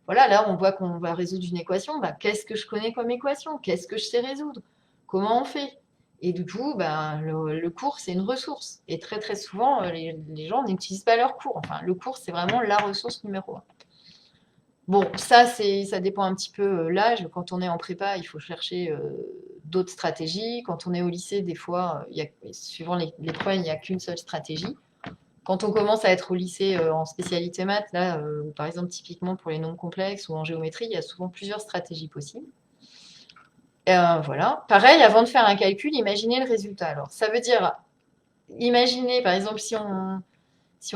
Voilà, là, on voit qu'on va résoudre une équation. Ben, qu'est-ce que je connais comme équation? Qu'est-ce que je sais résoudre? Comment on fait? Et du coup, ben, le cours, c'est une ressource. Et très, très souvent, les gens n'utilisent pas leur cours. Enfin, le cours, c'est vraiment la ressource numéro un. Bon, ça dépend un petit peu l'âge. Quand on est en prépa, il faut chercher d'autres stratégies. Quand on est au lycée, des fois, suivant les points, il n'y a qu'une seule stratégie. Quand on commence à être au lycée en spécialité maths, là, par exemple, typiquement pour les nombres complexes ou en géométrie, il y a souvent plusieurs stratégies possibles. Voilà. Pareil, avant de faire un calcul, imaginez le résultat. Alors, ça veut dire, imaginez, par exemple, si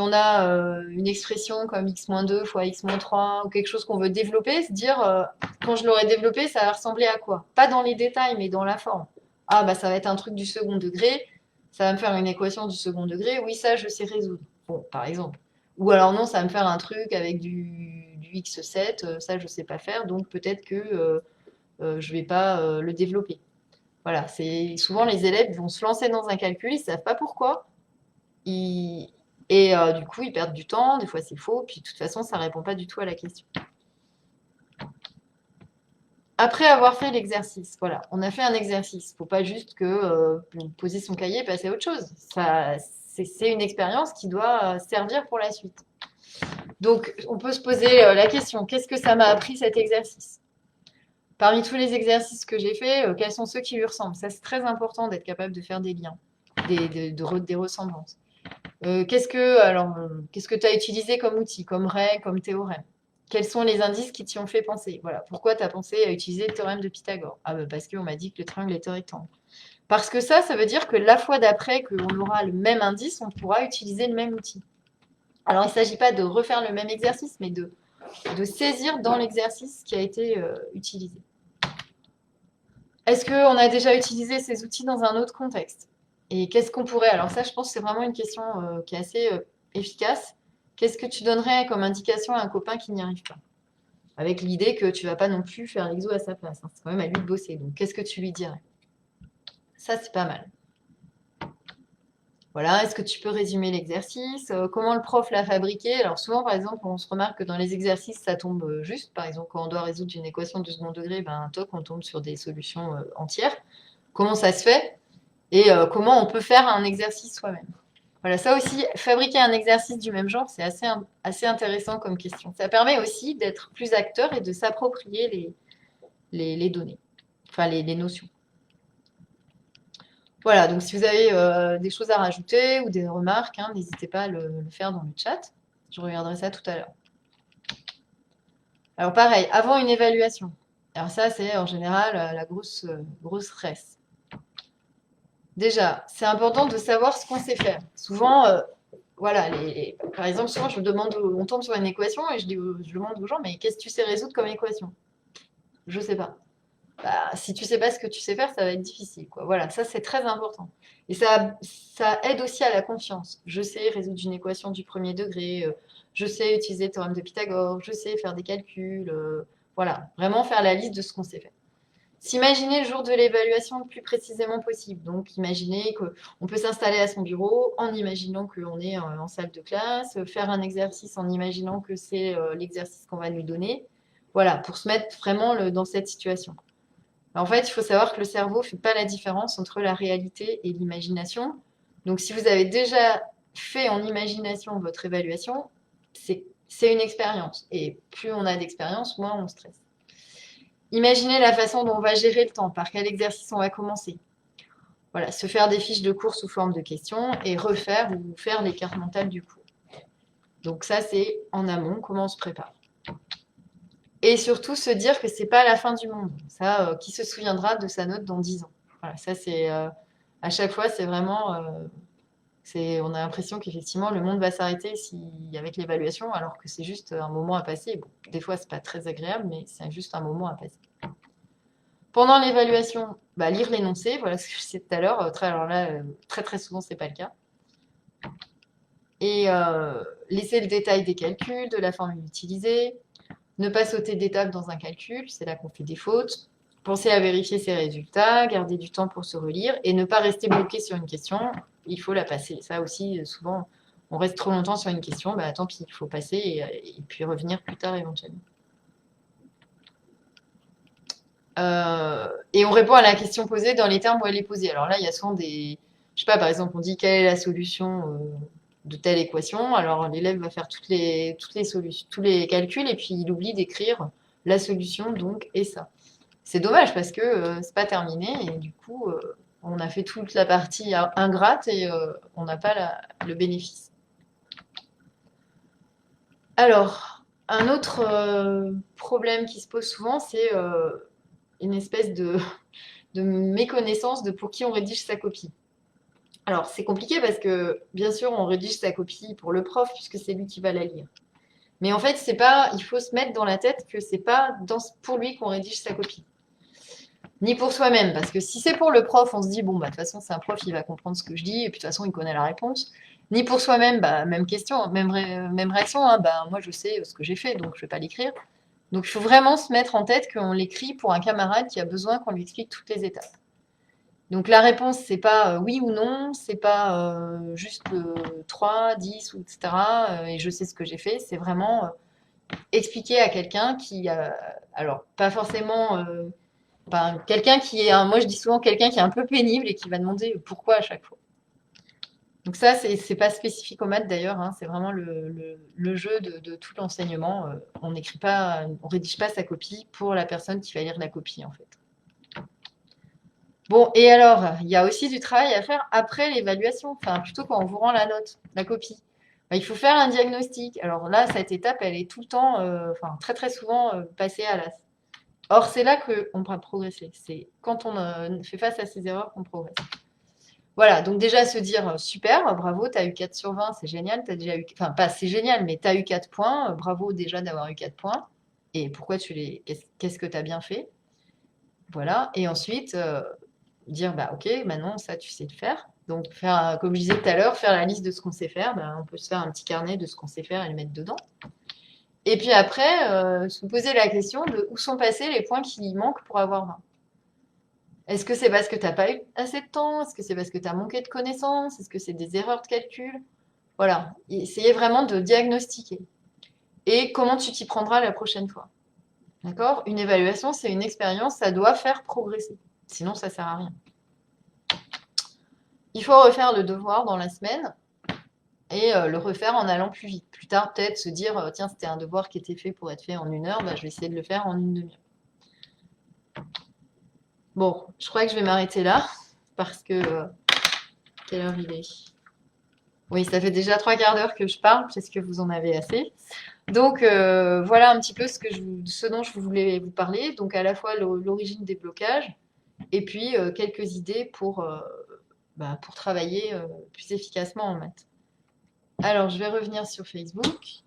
on a une expression comme x-2 fois x-3 ou quelque chose qu'on veut développer, se dire quand je l'aurai développé, ça va ressembler à quoi? Pas dans les détails, mais dans la forme. Ah, bah ça va être un truc du second degré, ça va me faire une équation du second degré, oui, ça, je sais résoudre. Bon, par exemple. Ou alors non, ça va me faire un truc avec du x7, ça, je sais pas faire, donc peut-être que je vais pas le développer. Voilà, c'est souvent les élèves vont se lancer dans un calcul, ils savent pas pourquoi. Ils- Et du coup, ils perdent du temps, des fois c'est faux, puis de toute façon, ça répond pas du tout à la question. Après avoir fait l'exercice, voilà, on a fait un exercice. Faut pas juste que poser son cahier et passer à autre chose. C'est une expérience qui doit servir pour la suite. Donc, on peut se poser la question, qu'est-ce que ça m'a appris cet exercice? Parmi tous les exercices que j'ai faits, quels sont ceux qui lui ressemblent? Ça, c'est très important d'être capable de faire des liens, des ressemblances. Qu'est-ce que tu as utilisé comme outil, comme règle, comme théorème? Quels sont les indices qui t'y ont fait penser? Voilà. Pourquoi tu as pensé à utiliser le théorème de Pythagore? Ah, bah, parce qu'on m'a dit que le triangle était rectangle. Parce que ça veut dire que la fois d'après qu'on aura le même indice, on pourra utiliser le même outil. Alors, il ne s'agit pas de refaire le même exercice, mais de saisir dans l'exercice qui a été utilisé. Est-ce qu'on a déjà utilisé ces outils dans un autre contexte? Et qu'est-ce qu'on pourrait... Alors ça, je pense que c'est vraiment une question qui est assez efficace. Qu'est-ce que tu donnerais comme indication à un copain qui n'y arrive pas? Avec l'idée que tu vas pas non plus faire l'exo à sa place, hein. C'est quand même à lui de bosser. Donc, qu'est-ce que tu lui dirais? Ça, c'est pas mal. Voilà, est-ce que tu peux résumer l'exercice? Comment le prof l'a fabriqué? Alors souvent, par exemple, on se remarque que dans les exercices, ça tombe juste. Par exemple, quand on doit résoudre une équation du second degré, ben, toc, on tombe sur des solutions entières. Comment ça se fait? Et comment on peut faire un exercice soi-même. Voilà, ça aussi, fabriquer un exercice du même genre, c'est assez intéressant comme question. Ça permet aussi d'être plus acteur et de s'approprier les données, enfin les notions. Voilà, donc si vous avez des choses à rajouter ou des remarques, hein, n'hésitez pas à le faire dans le chat. Je regarderai ça tout à l'heure. Alors pareil, avant une évaluation. Alors ça, c'est en général la grosse stress. Déjà, c'est important de savoir ce qu'on sait faire. Souvent, voilà, par exemple, souvent, on tombe sur une équation et je demande aux gens, mais qu'est-ce que tu sais résoudre comme équation? Je sais pas. Bah, si tu sais pas ce que tu sais faire, ça va être difficile, quoi. Voilà, ça, c'est très important. Et ça aide aussi à la confiance. Je sais résoudre une équation du premier degré, je sais utiliser le théorème de Pythagore, je sais faire des calculs, voilà, vraiment faire la liste de ce qu'on sait faire. S'imaginer le jour de l'évaluation le plus précisément possible. Donc, imaginez qu'on peut s'installer à son bureau en imaginant qu'on est en salle de classe, faire un exercice en imaginant que c'est l'exercice qu'on va nous donner. Voilà, pour se mettre vraiment dans cette situation. En fait, il faut savoir que le cerveau ne fait pas la différence entre la réalité et l'imagination. Donc, si vous avez déjà fait en imagination votre évaluation, c'est une expérience. Et plus on a d'expérience, moins on stresse. Imaginez la façon dont on va gérer le temps, par quel exercice on va commencer. Voilà, se faire des fiches de cours sous forme de questions et refaire ou faire les cartes mentales du cours. Donc ça, c'est en amont, comment on se prépare. Et surtout se dire que c'est pas la fin du monde. Ça, qui se souviendra de sa note dans 10 ans? Voilà, ça c'est à chaque fois, c'est vraiment, on a l'impression qu'effectivement le monde va s'arrêter avec l'évaluation, alors que c'est juste un moment à passer. Bon, des fois, c'est pas très agréable, mais c'est juste un moment à passer. Pendant l'évaluation, bah, lire l'énoncé, voilà ce que je disais tout à l'heure. Alors là, très très souvent, c'est pas le cas. Et laisser le détail des calculs, de la formule utilisée, ne pas sauter d'étape dans un calcul, c'est là qu'on fait des fautes. Penser à vérifier ses résultats, garder du temps pour se relire et ne pas rester bloqué sur une question, il faut la passer. Ça aussi, souvent, on reste trop longtemps sur une question, bah, tant pis, il faut passer et puis revenir plus tard éventuellement. Et on répond à la question posée dans les termes où elle est posée. Alors là, il y a souvent je sais pas, par exemple, on dit quelle est la solution de telle équation. Alors l'élève va faire toutes les solutions, tous les calculs et puis il oublie d'écrire la solution, donc, et ça. C'est dommage parce que c'est pas terminé et du coup, on a fait toute la partie ingrate et on n'a pas le bénéfice. Alors, un autre problème qui se pose souvent, c'est une espèce de méconnaissance de pour qui on rédige sa copie. Alors, c'est compliqué parce que, bien sûr, on rédige sa copie pour le prof puisque c'est lui qui va la lire. Mais en fait, c'est pas, il faut se mettre dans la tête que c'est pas pour lui qu'on rédige sa copie. Ni pour soi-même, parce que si c'est pour le prof, on se dit, bon, bah, de toute façon, c'est un prof, il va comprendre ce que je dis, et puis de toute façon, il connaît la réponse. Ni pour soi-même, bah, même question, même réaction, hein, bah, moi, je sais ce que j'ai fait, donc je vais pas l'écrire. Donc, il faut vraiment se mettre en tête qu'on l'écrit pour un camarade qui a besoin qu'on lui explique toutes les étapes. Donc, la réponse, c'est pas oui ou non, c'est pas juste 3, 10, ou etc. Et je sais ce que j'ai fait, c'est vraiment expliquer à quelqu'un qui, alors, pas forcément enfin, quelqu'un qui est, moi je dis souvent quelqu'un qui est un peu pénible et qui va demander pourquoi à chaque fois. Donc ça, c'est pas spécifique aux maths d'ailleurs, hein, c'est vraiment le jeu de tout l'enseignement. On n'écrit pas, on rédige pas sa copie pour la personne qui va lire la copie en fait. Bon, et alors, il y a aussi du travail à faire après l'évaluation, enfin plutôt quand on vous rend la note, la copie. Bah, il faut faire un diagnostic. Alors là, cette étape, elle est tout le temps, enfin très très souvent passée à l'as. Or, c'est là qu'on va progresser. C'est quand on fait face à ces erreurs qu'on progresse. Voilà, donc déjà se dire super, bravo, tu as eu 4 sur 20, c'est génial, tu as déjà eu, enfin pas c'est génial, mais tu as eu 4 points, bravo déjà d'avoir eu 4 points. Et pourquoi qu'est-ce que tu as bien fait? Voilà, et ensuite dire bah ok, maintenant ça tu sais le faire. Donc faire, comme je disais tout à l'heure, faire la liste de ce qu'on sait faire, ben, on peut se faire un petit carnet de ce qu'on sait faire et le mettre dedans. Et puis après, se poser la question de où sont passés les points qui manquent pour avoir 20. Est-ce que c'est parce que tu n'as pas eu assez de temps? Est-ce que c'est parce que tu as manqué de connaissances? Est-ce que c'est des erreurs de calcul? Voilà, essayez vraiment de diagnostiquer. Et comment tu t'y prendras la prochaine fois. D'accord? Une évaluation, c'est une expérience, ça doit faire progresser. Sinon, ça sert à rien. Il faut refaire le devoir dans la semaine et le refaire en allant plus vite. Plus tard, peut-être se dire, tiens, c'était un devoir qui était fait pour être fait en 1 heure, bah, je vais essayer de le faire en une demi-heure. Bon, je crois que je vais m'arrêter là parce que quelle heure il est? Oui, ça fait déjà 3 quarts d'heure que je parle, puisque vous en avez assez. Donc voilà un petit peu ce dont je voulais vous parler. Donc à la fois l'origine des blocages et puis quelques idées pour travailler plus efficacement en maths. Alors je vais revenir sur Facebook.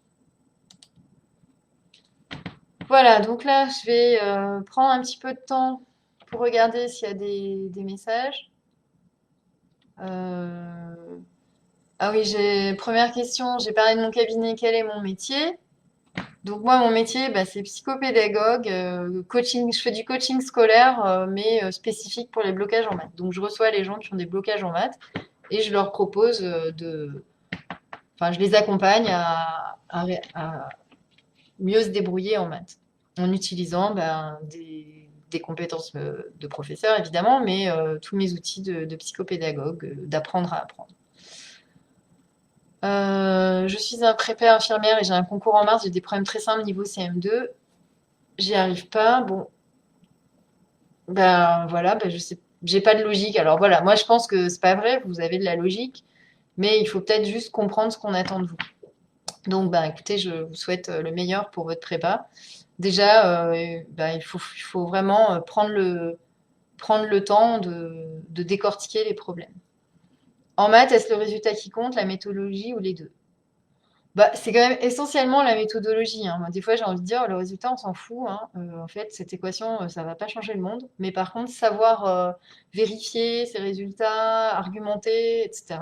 Voilà, donc là je vais prendre un petit peu de temps pour regarder s'il y a des messages. Ah oui, première question, j'ai parlé de mon cabinet, quel est mon métier? Donc moi, mon métier, bah, c'est psychopédagogue, coaching. Je fais du coaching scolaire, mais spécifique pour les blocages en maths. Donc je reçois les gens qui ont des blocages en maths et je leur propose enfin, je les accompagne à mieux se débrouiller en maths en utilisant ben, des compétences de professeur évidemment, mais tous mes outils de psychopédagogue, d'apprendre à apprendre. Je suis un prépé infirmière et j'ai un concours en mars. J'ai des problèmes très simples niveau CM2. J'y arrive pas. Bon, Ben voilà, ben je sais, j'ai pas de logique. Alors voilà, moi je pense que c'est pas vrai, vous avez de la logique, mais il faut peut-être juste comprendre ce qu'on attend de vous. Donc ben écoutez, je vous souhaite le meilleur pour votre prépa. Déjà, ben, il faut vraiment prendre le temps de décortiquer les problèmes. En maths, est-ce le résultat qui compte, la méthodologie ou les deux? Bah, c'est quand même essentiellement la méthodologie, hein. Moi, des fois, j'ai envie de dire, le résultat, on s'en fout, hein. En fait, cette équation, ça va pas changer le monde. Mais par contre, savoir vérifier ces résultats, argumenter, etc.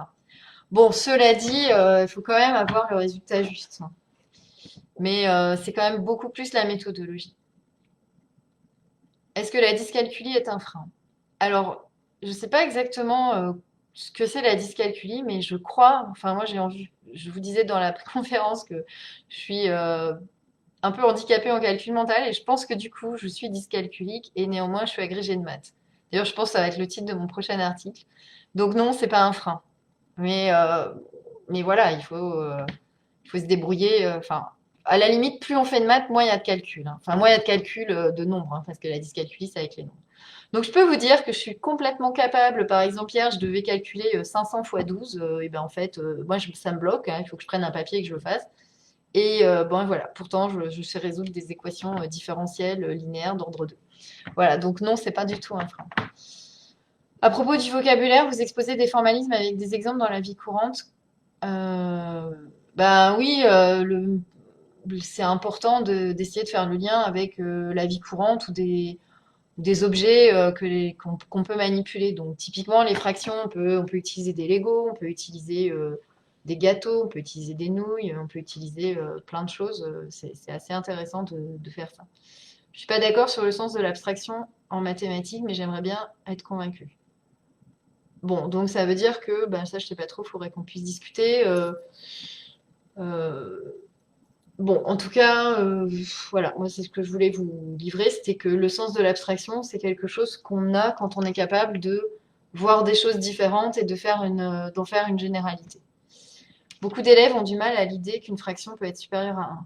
Bon, cela dit, il faut quand même avoir le résultat juste, hein. Mais c'est quand même beaucoup plus la méthodologie. Est-ce que la dyscalculie est un frein? Alors, je ne sais pas exactement ce que c'est la dyscalculie, mais je crois, enfin moi j'ai envie, je vous disais dans la conférence que je suis un peu handicapée en calcul mental et je pense que du coup je suis dyscalculique et néanmoins je suis agrégée de maths. D'ailleurs, je pense que ça va être le titre de mon prochain article. Donc non, c'est pas un frein. Mais, euh, mais voilà, il faut se débrouiller. Enfin, à la limite, plus on fait de maths, moins il y a de calcul, hein. Enfin, moins il y a de calcul de nombres, hein, parce que la dyscalculie, c'est avec les nombres. Donc, je peux vous dire que je suis complètement capable. Par exemple, hier, je devais calculer 500 fois 12. Et ben, en fait, moi, ça me bloque, hein. Il faut que je prenne un papier et que je le fasse. Et bon, voilà. Pourtant, je sais résoudre des équations différentielles linéaires d'ordre 2. Voilà. Donc, non, c'est pas du tout un frein. À propos du vocabulaire, vous exposez des formalismes avec des exemples dans la vie courante. Euh, Ben oui, c'est important d'essayer de faire le lien avec la vie courante ou des objets qu'on peut manipuler. Donc typiquement les fractions, on peut utiliser des Legos, on peut utiliser des gâteaux, on peut utiliser des nouilles, on peut utiliser plein de choses. C'est assez intéressant de faire ça. Je suis pas d'accord sur le sens de l'abstraction en mathématiques, mais j'aimerais bien être convaincue. Bon, donc ça veut dire que, ben ça je sais pas trop, il faudrait qu'on puisse discuter. Euh, Bon, en tout cas, voilà, moi c'est ce que je voulais vous livrer, c'était que le sens de l'abstraction, c'est quelque chose qu'on a quand on est capable de voir des choses différentes et d'en faire une généralité. Beaucoup d'élèves ont du mal à l'idée qu'une fraction peut être supérieure à 1.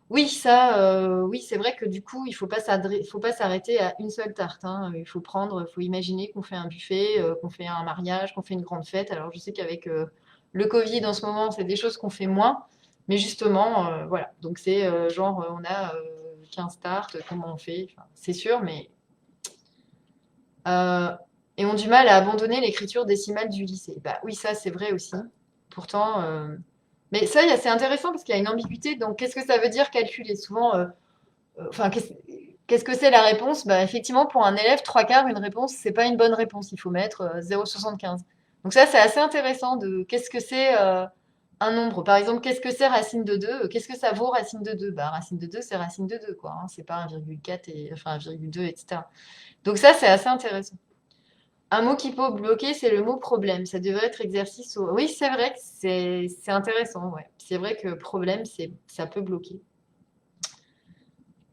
Oui, oui, c'est vrai que du coup, faut pas s'arrêter à une seule tarte, hein. Il faut imaginer qu'on fait un buffet, qu'on fait un mariage, qu'on fait une grande fête. Alors, je sais qu'avec le Covid en ce moment, c'est des choses qu'on fait moins, mais justement, voilà. Donc, c'est genre, on a 15 tartes, comment on fait? Enfin, c'est sûr, mais euh, et ont du mal à abandonner l'écriture décimale du lycée. Bah oui, ça, c'est vrai aussi. Pourtant, mais ça, c'est intéressant parce qu'il y a une ambiguïté. Donc, qu'est-ce que ça veut dire calculer? Souvent, enfin, qu'est-ce que c'est la réponse? Bah, effectivement, pour un élève, trois quarts, une réponse, c'est pas une bonne réponse. Il faut mettre 0,75. Donc ça, c'est assez intéressant de qu'est-ce que c'est un nombre. Par exemple, qu'est-ce que c'est racine de 2? Qu'est-ce que ça vaut racine de 2? Bah, racine de 2, c'est racine de 2, quoi, hein. C'est pas 1,4 et enfin 1,2, etc. Donc ça, c'est assez intéressant. Un mot qui peut bloquer, c'est le mot problème. Ça devrait être exercice au... Oui, c'est vrai que c'est intéressant, ouais. C'est vrai que problème, ça peut bloquer.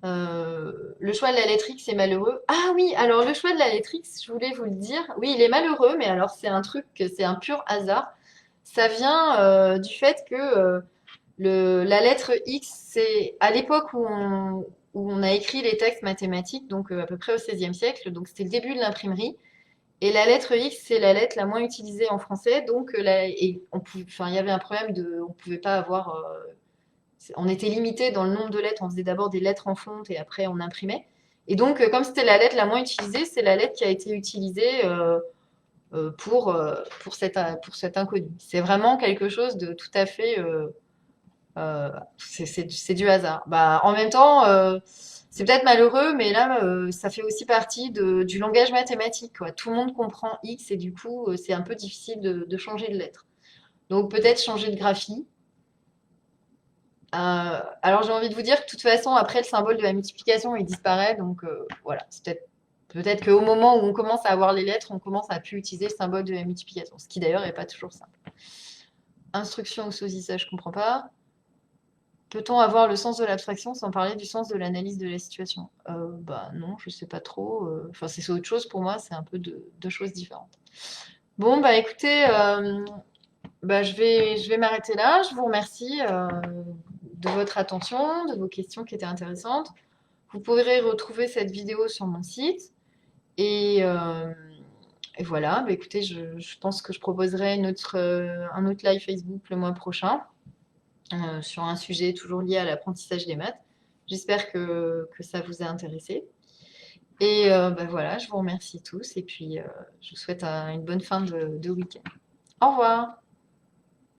Le choix de la lettre X est malheureux. Ah oui, alors le choix de la lettre X, je voulais vous le dire. Oui, il est malheureux, mais alors c'est un truc, c'est un pur hasard. Ça vient du fait que la lettre X, c'est à l'époque où on a écrit les textes mathématiques, donc à peu près au XVIe siècle, donc c'était le début de l'imprimerie. Et la lettre X, c'est la lettre la moins utilisée en français, donc enfin, il y avait un problème on pouvait pas avoir on était limité dans le nombre de lettres. On faisait d'abord des lettres en fonte et après on imprimait. Et donc, comme c'était la lettre la moins utilisée, c'est la lettre qui a été utilisée pour cet inconnu. C'est vraiment quelque chose de tout à fait. C'est du hasard. Bah, en même temps, c'est peut-être malheureux, mais là, ça fait aussi partie du langage mathématique, quoi. Tout le monde comprend X et du coup, c'est un peu difficile de changer de lettre. Donc, peut-être changer de graphie. Alors j'ai envie de vous dire que de toute façon, après le symbole de la multiplication, il disparaît. Donc voilà, c'est peut-être qu'au moment où on commence à avoir les lettres, on commence à plus utiliser le symbole de la multiplication, ce qui d'ailleurs n'est pas toujours simple. Instruction ou sosie, ça je comprends pas. Peut-on avoir le sens de l'abstraction sans parler du sens de l'analyse de la situation? Bah non, je sais pas trop. Enfin, c'est autre chose pour moi, c'est un peu deux choses différentes. Bon, bah écoutez, bah, je vais m'arrêter là. Je vous remercie de votre attention, de vos questions qui étaient intéressantes. Vous pourrez retrouver cette vidéo sur mon site. Et, euh, et voilà, bah, écoutez, je pense que je proposerai un autre live Facebook le mois prochain sur un sujet toujours lié à l'apprentissage des maths. J'espère que ça vous a intéressé. Et bah, voilà, je vous remercie tous et puis je vous souhaite une bonne fin de week-end. Au revoir.